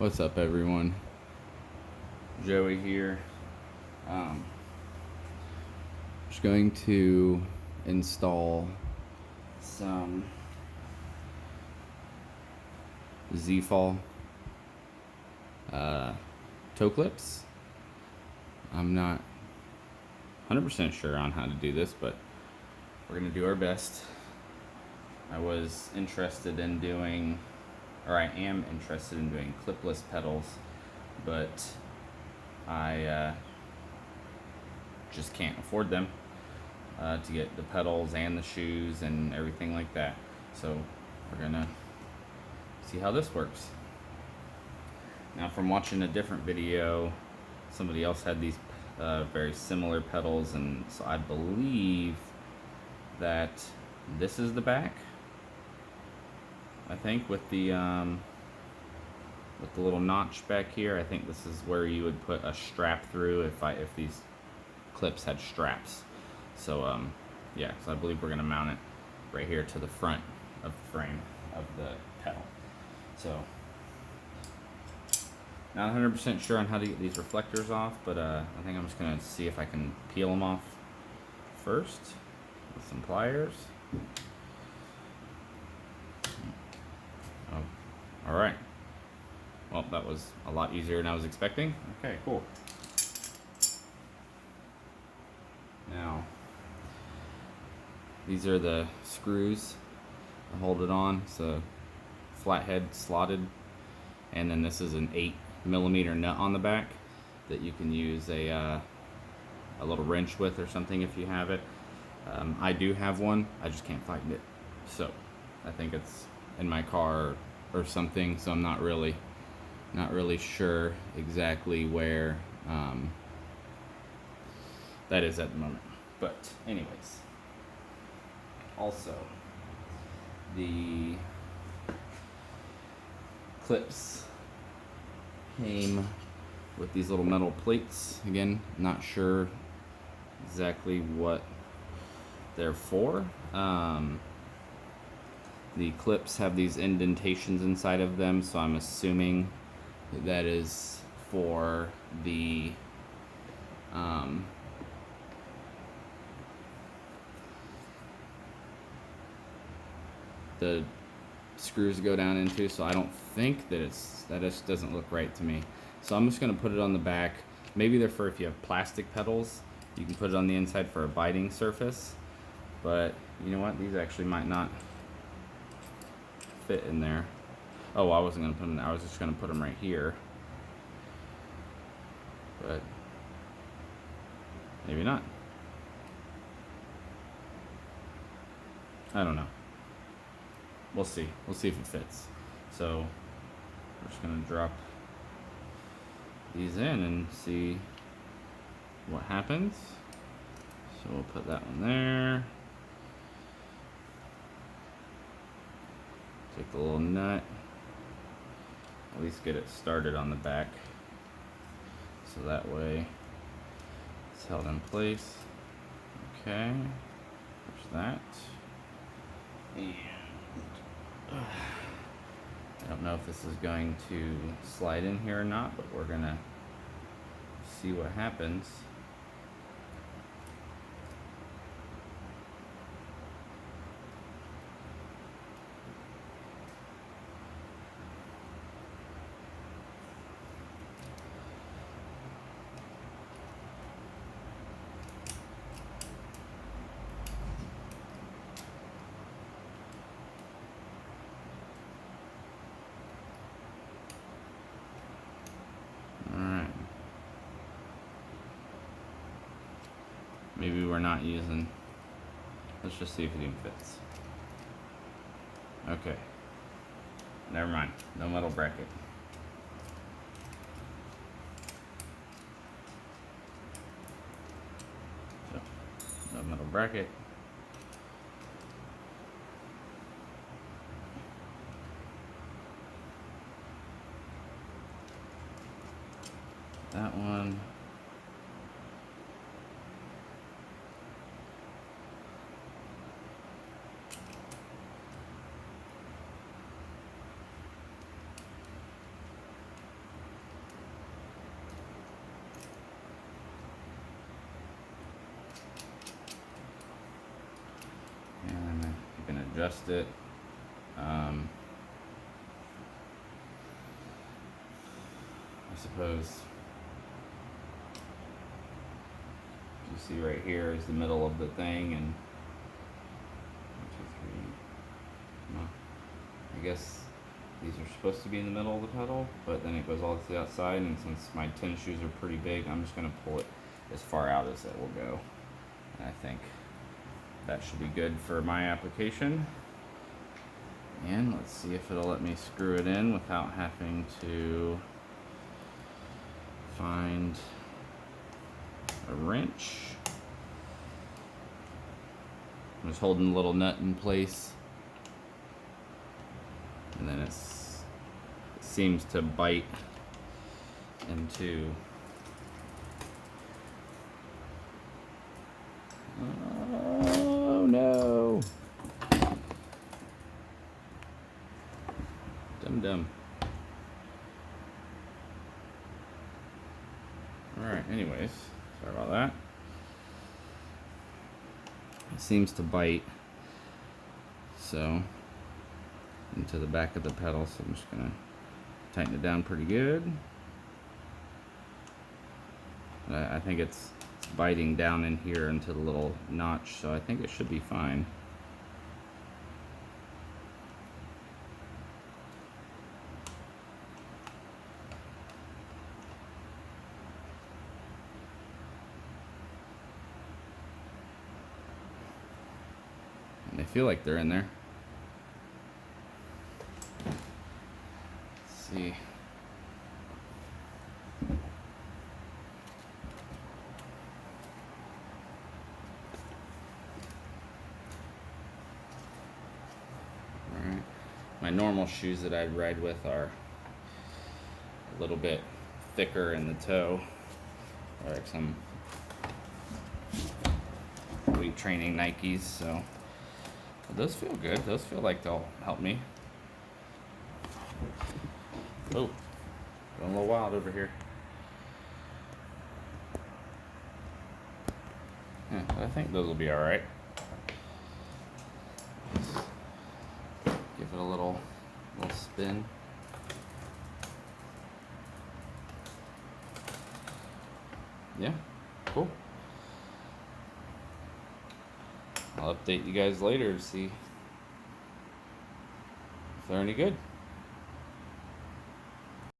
What's up, everyone? Joey here. Just going to install some Zefal toe clips. I'm not 100% sure on how to do this, but we're going to do our best. I am interested in doing clipless pedals, but I just can't afford them to get the pedals and the shoes and everything like that. So we're gonna see how this works. Now, from watching a different video, somebody else had these very similar pedals, and so I believe that this is the back. I think with the little notch back here, I think this is where you would put a strap through if these clips had straps. So yeah, so I believe we're gonna mount it right here to the front of the frame of the pedal. So not 100% sure on how to get these reflectors off, but I think I'm just gonna see if I can peel them off first with some pliers. Oh, all right. Well, that was a lot easier than I was expecting. Okay, cool. Now, these are the screws to hold it on. It's a flathead slotted, and then this is an 8mm nut on the back that you can use a little wrench with or something if you have it. I do have one, I just can't find it. So I think it's in my car or something, so I'm not really sure exactly where that is at the moment. But anyways, also the clips came with these little metal plates. Again, not sure exactly what they're for. The clips have these indentations inside of them, so I'm assuming that is for the screws to go down into. So I don't think that that just doesn't look right to me. So I'm just gonna put it on the back. Maybe they're for if you have plastic pedals, you can put it on the inside for a biting surface. But you know what? These actually might not fit in there. Oh, I wasn't gonna put them there. I was just gonna put them right here. But maybe not. I don't know. We'll see. We'll see if it fits. So we're just gonna drop these in and see what happens. So we'll put that one there. Take the little nut. At least get it started on the back. So that way it's held in place. Okay. There's that. And I don't know if this is going to slide in here or not, but we're gonna see what happens. Maybe we're not using, let's just see if it even fits. Okay, never mind, no metal bracket. So, no metal bracket. That one. adjust it. I suppose you see right here is the middle of the thing, and 1, 2, 3. No, I guess these are supposed to be in the middle of the pedal, but then it goes all to the outside, and since my tennis shoes are pretty big, I'm just going to pull it as far out as it will go. And I think that should be good for my application. And let's see if it'll let me screw it in without having to find a wrench. I'm just holding the little nut in place, and then it seems to bite into. Oh no! Dum. Alright, anyways, sorry about that. It seems to bite so into the back of the pedal, so I'm just gonna tighten it down pretty good. I think it's biting down in here into the little notch, so I think it should be fine. And they feel like they're in there. Let's see. Alright. My normal shoes that I'd ride with are a little bit thicker in the toe. Like some weight training Nikes, so those feel good. Those feel like they'll help me. Oh, going a little wild over here. Yeah, I think those will be all right. Give it a little spin. Yeah, cool. I'll update you guys later to see if they're any good.